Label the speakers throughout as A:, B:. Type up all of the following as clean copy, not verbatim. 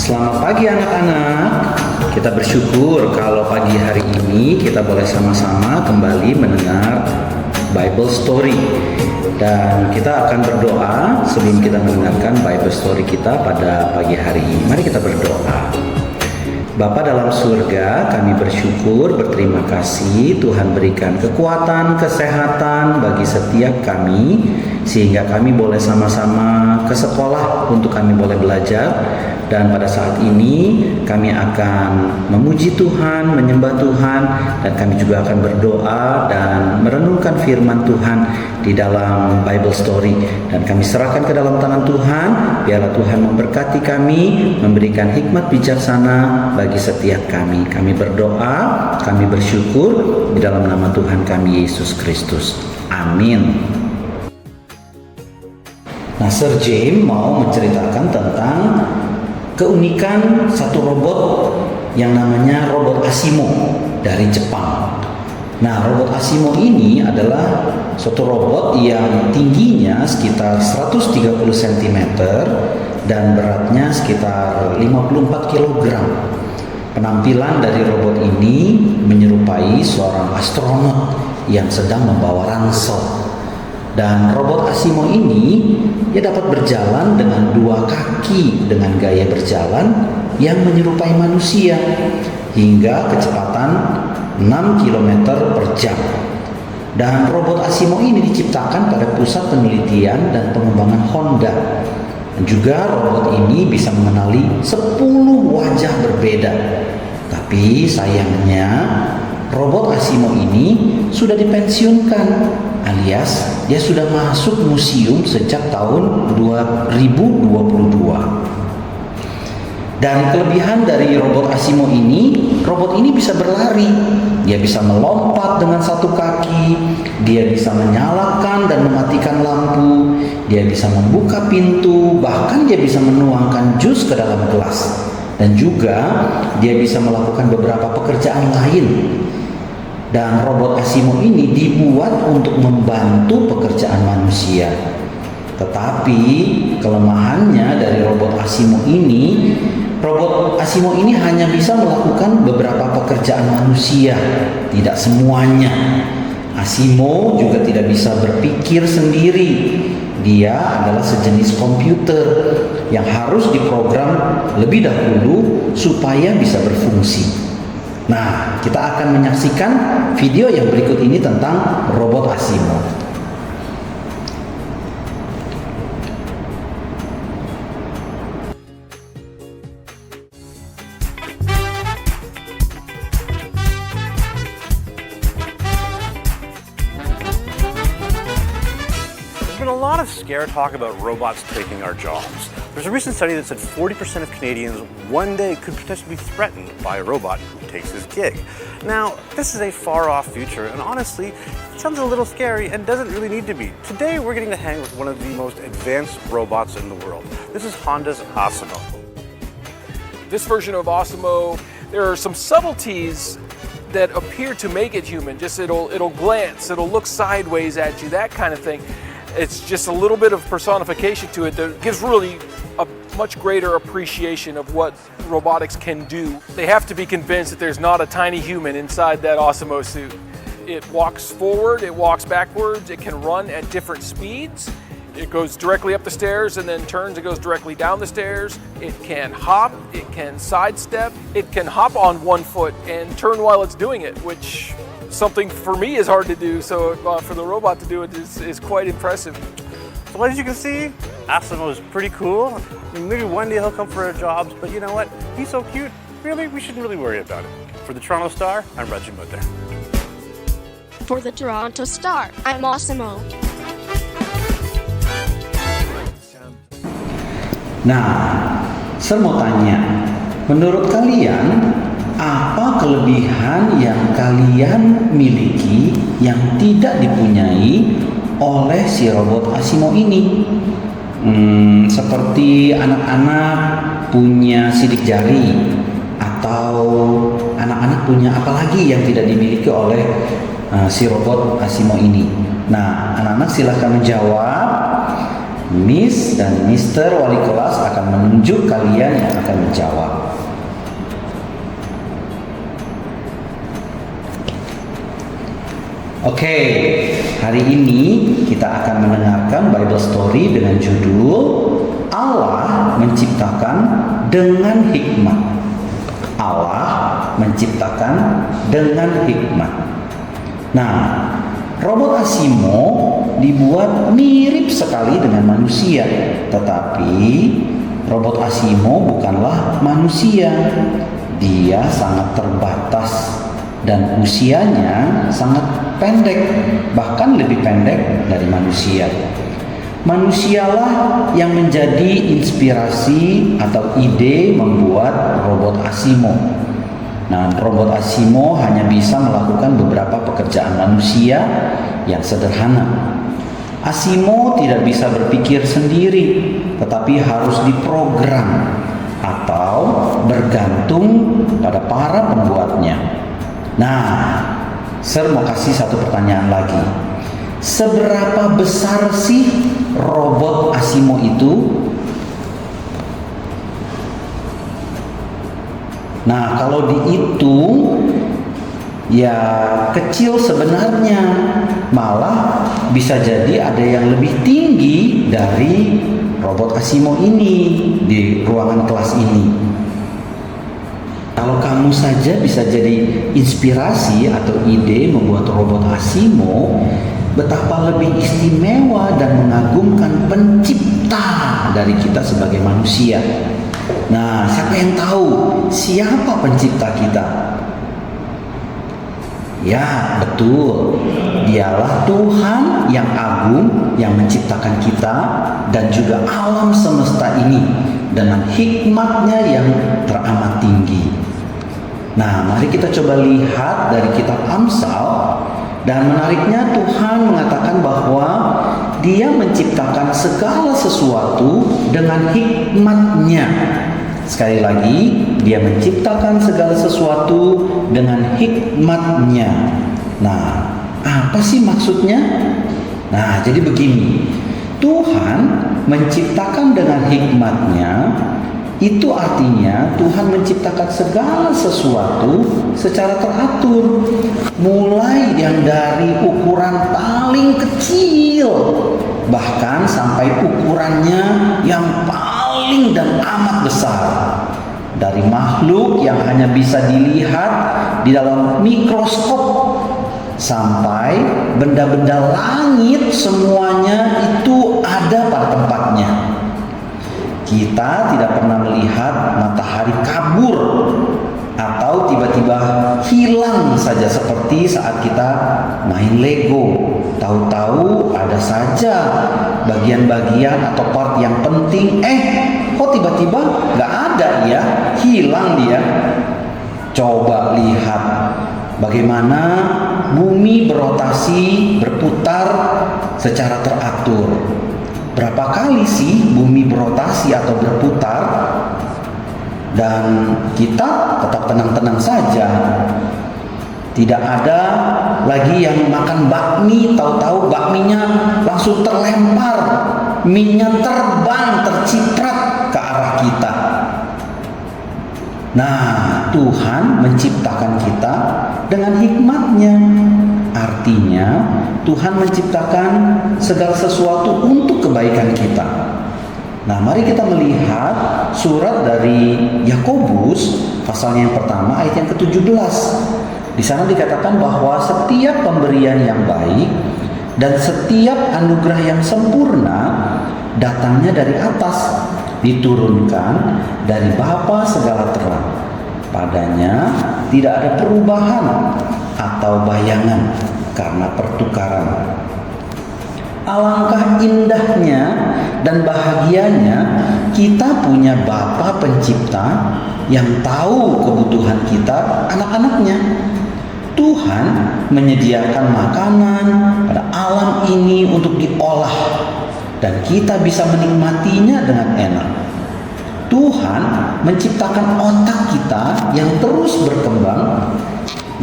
A: Selamat pagi anak-anak. Kita bersyukur kalau pagi hari ini kita boleh sama-sama kembali mendengar Bible Story. Dan kita akan berdoa sebelum kita mendengarkan Bible Story kita pada pagi hari ini. Mari kita berdoa. Bapa dalam surga, kami bersyukur, berterima kasih Tuhan berikan kekuatan, kesehatan bagi setiap kami, sehingga kami boleh sama-sama ke sekolah untuk kami boleh belajar. Dan pada saat ini kami akan memuji Tuhan, menyembah Tuhan, dan kami juga akan berdoa dan merenungkan firman Tuhan di dalam Bible Story. Dan kami serahkan ke dalam tangan Tuhan, biarlah Tuhan memberkati kami, memberikan hikmat bijaksana bagi setiap kami. Kami berdoa, kami bersyukur di dalam nama Tuhan kami Yesus Kristus. Amin. Nah, Sir James mau menceritakan tentang keunikan satu robot yang namanya robot Asimo dari Jepang. Nah, robot Asimo ini adalah suatu robot yang tingginya sekitar 130 cm dan beratnya sekitar 54 kg. Penampilan dari robot ini menyerupai seorang astronot yang sedang membawa ransel. Dan robot Asimo ini dapat berjalan dengan dua kaki dengan gaya berjalan yang menyerupai manusia hingga kecepatan 6 km per jam. Dan robot Asimo ini diciptakan pada pusat penelitian dan pengembangan Honda. Dan juga robot ini bisa mengenali 10 wajah berbeda. Tapi sayangnya robot Asimo ini sudah dipensiunkan, alias dia sudah masuk museum sejak tahun 2022. Dan kelebihan dari robot Asimo ini, robot ini bisa berlari, dia bisa melompat dengan satu kaki, dia bisa menyalakan dan mematikan lampu, dia bisa membuka pintu, bahkan dia bisa menuangkan jus ke dalam gelas. Dan juga dia bisa melakukan beberapa pekerjaan lain. Dan robot Asimo ini dibuat untuk membantu pekerjaan manusia. Tetapi kelemahannya dari robot Asimo ini hanya bisa melakukan beberapa pekerjaan manusia, tidak semuanya. Asimo juga tidak bisa berpikir sendiri. Dia adalah sejenis komputer yang harus diprogram lebih dahulu supaya bisa berfungsi. Nah, kita akan menyaksikan video yang berikut ini tentang robot Asimo.
B: There's been a lot of scare talk about robots taking our jobs. There's a recent study that said 40% of Canadians one day could potentially be threatened by a robot who takes his gig. Now, this is a far-off future, and honestly, it sounds a little scary and doesn't really need to be. Today, we're getting to hang with one of the most advanced robots in the world. This is Honda's Asimo.
C: This version of Asimo, there are some subtleties that appear to make it human. Just it'll glance, it'll look sideways at you, that kind of thing. It's just a little bit of personification to it that gives really a much greater appreciation of what robotics can do. They have to be convinced that there's not a tiny human inside that Asimo suit. It walks forward, it walks backwards, it can run at different speeds. It goes directly up the stairs and then turns, it goes directly down the stairs. It can hop, it can sidestep, it can hop on one foot and turn while it's doing it, which something for me is hard to do, so for the robot to do it is quite impressive.
B: So as you can see, Asimo is pretty cool. I mean, maybe one day he'll come for our jobs, but you know what? He's so cute, really, we shouldn't really worry about it. For the Toronto Star, I'm Reggie Mutter.
D: For the Toronto Star, I'm Asimo.
A: Nah, saya mau tanya, menurut kalian apa kelebihan yang kalian miliki yang tidak dipunyai oleh si robot Asimo ini? Seperti anak-anak punya sidik jari, atau anak-anak punya apa lagi yang tidak dimiliki oleh si robot Asimo ini? Nah, anak-anak silahkan menjawab. Miss dan Mister wali kelas akan menunjuk kalian yang akan menjawab. Oke, hari ini kita akan mendengarkan Bible story dengan judul Allah menciptakan dengan hikmat. Allah menciptakan dengan hikmat. Nah, robot Asimo dibuat mirip sekali dengan manusia, tetapi robot Asimo bukanlah manusia. Dia sangat terbatas dan usianya sangat pendek, bahkan lebih pendek dari manusia. Manusialah yang menjadi inspirasi atau ide membuat robot Asimo. Nah, robot Asimo hanya bisa melakukan beberapa pekerjaan manusia yang sederhana. Asimo tidak bisa berpikir sendiri, tetapi harus diprogram atau bergantung pada para pembuatnya. Nah, Sir mau kasih satu pertanyaan lagi. Seberapa besar sih robot Asimo itu? Nah, kalau dihitung ya kecil sebenarnya. Malah bisa jadi ada yang lebih tinggi dari robot Asimo ini di ruangan kelas ini. Kalau kamu saja bisa jadi inspirasi atau ide membuat robot Asimo, betapa lebih istimewa dan mengagumkan pencipta dari kita sebagai manusia. Nah, siapa yang tahu siapa pencipta kita? Ya, betul. Dialah Tuhan yang agung yang menciptakan kita dan juga alam semesta ini dengan hikmatnya yang teramat tinggi. Nah, mari kita coba lihat dari kitab Amsal. Dan menariknya Tuhan mengatakan bahwa Dia menciptakan segala sesuatu dengan hikmatnya. Sekali lagi, Dia menciptakan segala sesuatu dengan hikmatnya. Nah, apa sih maksudnya? Nah, jadi begini. Tuhan menciptakan dengan hikmatnya. Itu artinya Tuhan menciptakan segala sesuatu secara teratur. Mulai yang dari ukuran paling kecil, bahkan sampai ukurannya yang paling dan amat besar. Dari makhluk yang hanya bisa dilihat di dalam mikroskop sampai benda-benda langit, semuanya itu ada pada tempatnya. Kita tidak pernah melihat matahari kabur atau tiba-tiba hilang saja seperti saat kita main Lego. Tahu-tahu ada saja bagian-bagian atau part yang penting, kok tiba-tiba nggak ada ya, hilang dia. Coba lihat bagaimana bumi berotasi, berputar secara teratur. Berapa kali sih bumi berotasi atau berputar? Dan kita tetap tenang-tenang saja. Tidak ada lagi yang makan bakmi, tahu-tahu bakminya langsung terlempar, minyak terbang, terciprat ke arah kita. Nah, Tuhan menciptakan kita dengan hikmatnya. Artinya, Tuhan menciptakan segala sesuatu untuk kebaikan kita. Nah, mari kita melihat surat dari Yakobus, pasalnya yang pertama, ayat yang ke-17. Di sana dikatakan bahwa setiap pemberian yang baik dan setiap anugerah yang sempurna datangnya dari atas, diturunkan dari Bapa segala terang. Padanya tidak ada perubahan atau bayangan karena pertukaran. Alangkah indahnya dan bahagianya kita punya Bapa pencipta yang tahu kebutuhan kita, anak-anaknya. Tuhan menyediakan makanan pada alam ini untuk diolah dan kita bisa menikmatinya dengan enak. Tuhan menciptakan otak kita yang terus berkembang.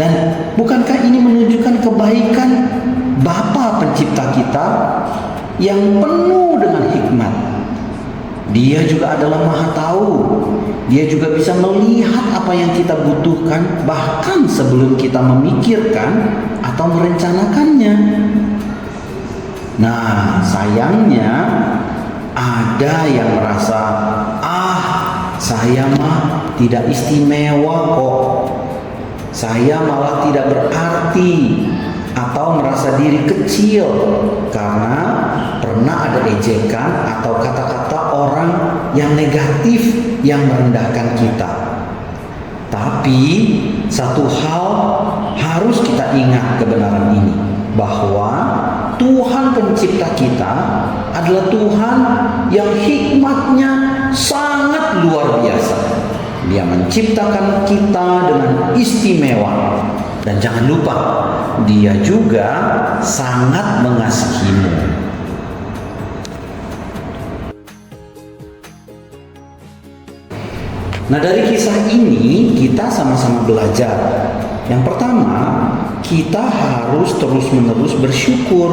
A: Dan bukankah ini menunjukkan kebaikan Bapa pencipta kita? yang penuh dengan hikmat. Dia juga adalah Maha Tahu. Dia juga bisa melihat apa yang kita butuhkan bahkan sebelum kita memikirkan atau merencanakannya. Nah, sayangnya ada yang merasa, saya mah tidak istimewa kok. Saya malah tidak berarti, atau merasa diri kecil karena pernah ada ejekan atau kata-kata orang yang negatif yang merendahkan kita. Tapi satu hal harus kita ingat kebenaran ini, bahwa Tuhan pencipta kita adalah Tuhan yang hikmatnya sangat luar biasa. Dia menciptakan kita dengan istimewa. Dan jangan lupa, Dia juga sangat mengasihimu. Nah, dari kisah ini kita sama-sama belajar. Yang pertama, kita harus terus-menerus bersyukur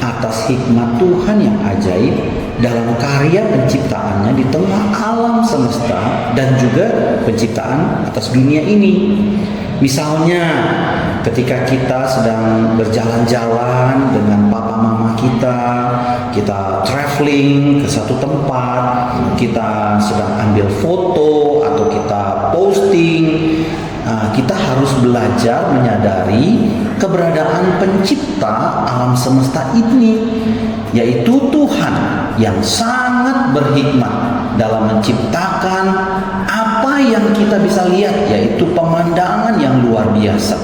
A: atas hikmat Tuhan yang ajaib dalam karya penciptaannya di tengah alam semesta dan juga penciptaan atas dunia ini. Misalnya, ketika kita sedang berjalan-jalan dengan papa mama kita traveling ke satu tempat, kita sedang ambil foto atau kita posting, kita harus belajar menyadari keberadaan pencipta alam semesta ini, yaitu Tuhan yang sangat berhikmat dalam menciptakan apa yang kita bisa lihat, yaitu pemandangan yang luar biasa,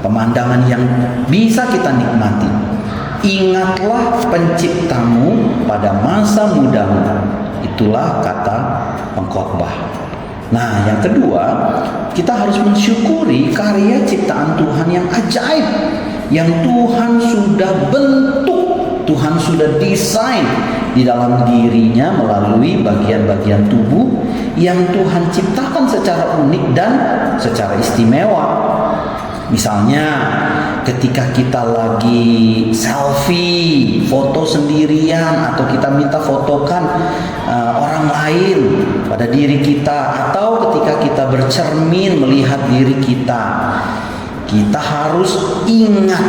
A: pemandangan yang bisa kita nikmati. Ingatlah penciptamu pada masa mudamu. Itulah kata pengkhotbah. Nah, yang kedua, kita harus mensyukuri karya ciptaan Tuhan yang ajaib, yang Tuhan sudah bentuk, Tuhan sudah desain di dalam dirinya melalui bagian-bagian tubuh yang Tuhan ciptakan secara unik dan secara istimewa. Misalnya, ketika kita lagi selfie, foto sendirian, atau kita minta fotokan orang lain pada diri kita, atau ketika kita bercermin melihat diri kita, kita harus ingat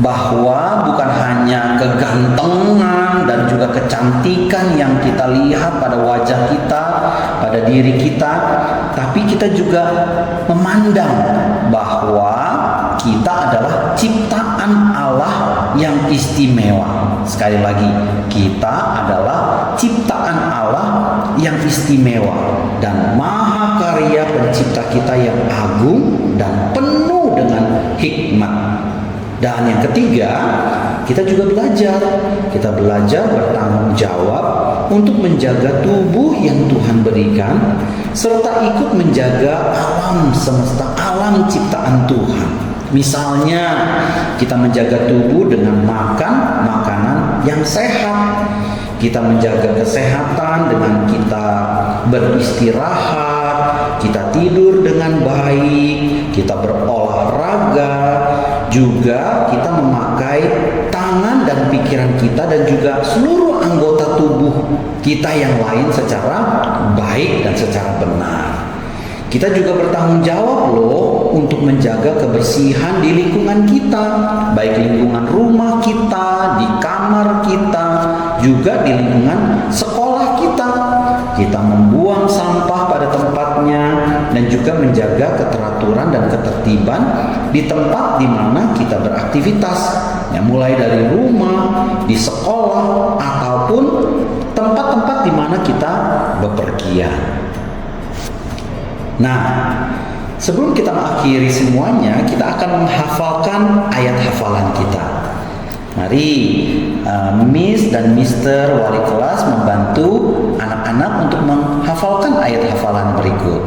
A: bahwa bukan hanya kegantengan dan juga kecantikan yang kita lihat pada wajah kita, pada diri kita, tapi kita juga memandang bahwa kita adalah ciptaan Allah yang istimewa. Sekali lagi, kita adalah ciptaan Allah yang istimewa dan maha karya pencipta kita yang agung dan penuh dengan hikmat. Dan yang ketiga, kita juga belajar. Kita belajar bertanggung jawab untuk menjaga tubuh yang Tuhan berikan, serta ikut menjaga alam semesta, alam ciptaan Tuhan. Misalnya, kita menjaga tubuh dengan makan makanan yang sehat. Kita menjaga kesehatan dengan kita beristirahat, kita tidur dengan baik, kita berolahraga, juga kita memakai tangan dan pikiran kita dan juga seluruh anggota tubuh kita yang lain secara baik dan secara benar. Kita juga bertanggung jawab loh untuk menjaga kebersihan di lingkungan kita, baik lingkungan rumah kita, di kamar kita, juga di lingkungan sekolah kita. Kita membuang sampah pada tempatnya dan juga menjaga keteraturan dan ketertiban di tempat di mana kita beraktivitas, ya, mulai dari rumah, di sekolah, ataupun tempat-tempat di mana kita bepergian. Nah, sebelum kita mengakhiri semuanya, kita akan menghafalkan ayat hafalan kita. Mari Miss dan Mister wali kelas membantu anak-anak untuk menghafalkan ayat hafalan berikut.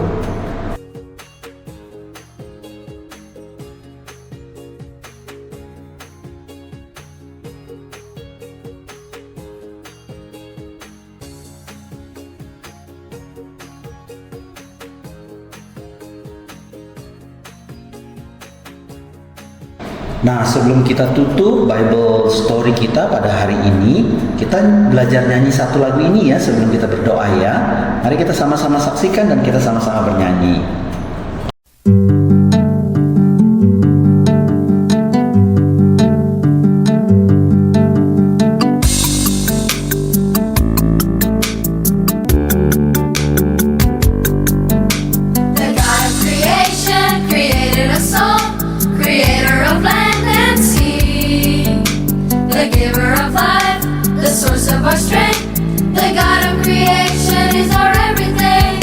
A: Nah, sebelum kita tutup Bible story kita pada hari ini, kita belajar nyanyi satu lagu ini ya sebelum kita berdoa ya. Mari kita sama-sama saksikan dan kita sama-sama bernyanyi.
E: The God of creation created us all, creator of land and sea, the giver of life, the source of our strength. The God of creation is our everything.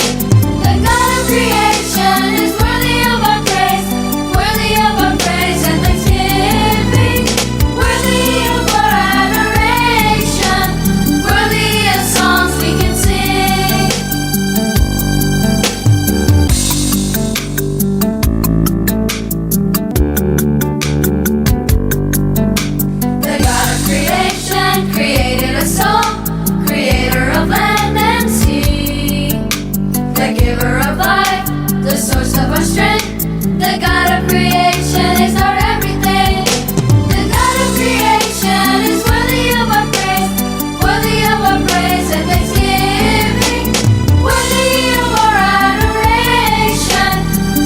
E: The God of creation is worthy of our praise, and thanksgiving, worthy of our adoration, worthy of songs we can sing. The God of creation created us all, creator of land and sea, the giver of life, the source of our strength. The God of creation is our everything. The God of creation is worthy of our praise, and thanksgiving, worthy of our adoration,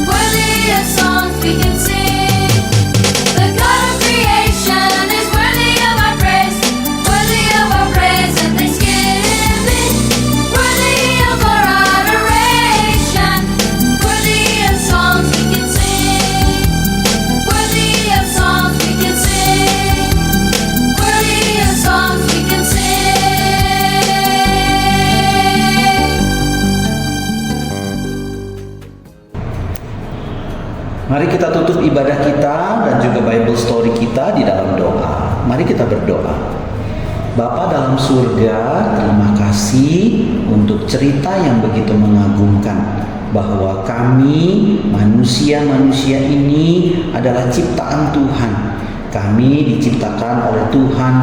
E: worthy of songs we can sing. The God of creation is worthy of our praise, and thanksgiving, worthy of our adoration, worthy of songs we can sing, worthy of songs we can sing, worthy of songs we can sing.
A: Mari kita tutup ibadah kita dan juga Bible story kita di dalam doa. Mari kita berdoa. Bapa dalam surga, terima kasih untuk cerita yang begitu mengagumkan bahwa kami manusia-manusia ini adalah ciptaan Tuhan. Kami diciptakan oleh Tuhan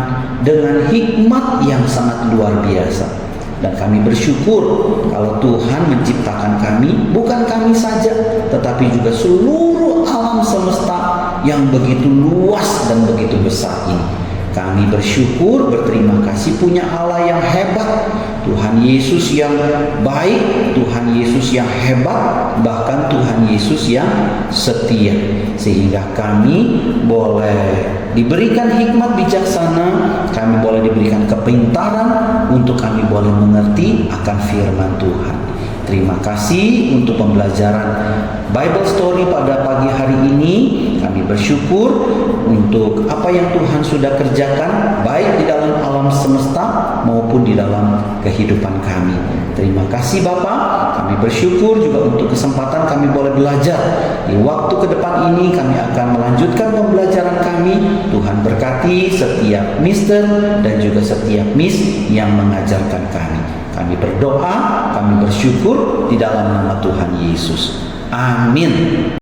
A: dengan hikmat yang sangat luar biasa. Dan kami bersyukur kalau Tuhan menciptakan kami, bukan kami saja, tetapi juga seluruh alam semesta yang begitu luas dan begitu besar ini. Kami bersyukur, berterima kasih punya Allah yang hebat, Tuhan Yesus yang baik, Tuhan Yesus yang hebat, bahkan Tuhan Yesus yang setia. Sehingga kami boleh diberikan hikmat bijaksana, kami boleh diberikan kepintaran untuk kami boleh mengerti akan firman Tuhan. Terima kasih untuk pembelajaran Bible Story pada pagi hari ini. Kami bersyukur untuk apa yang Tuhan sudah kerjakan baik di dalam alam semesta maupun di dalam kehidupan kami. Terima kasih Bapak. Kami bersyukur juga untuk kesempatan kami boleh belajar. Di waktu ke depan ini kami akan melanjutkan pembelajaran kami. Tuhan berkati setiap Mister dan juga setiap Miss yang mengajarkan kami. Kami berdoa, kami bersyukur di dalam nama Tuhan Yesus. Amin.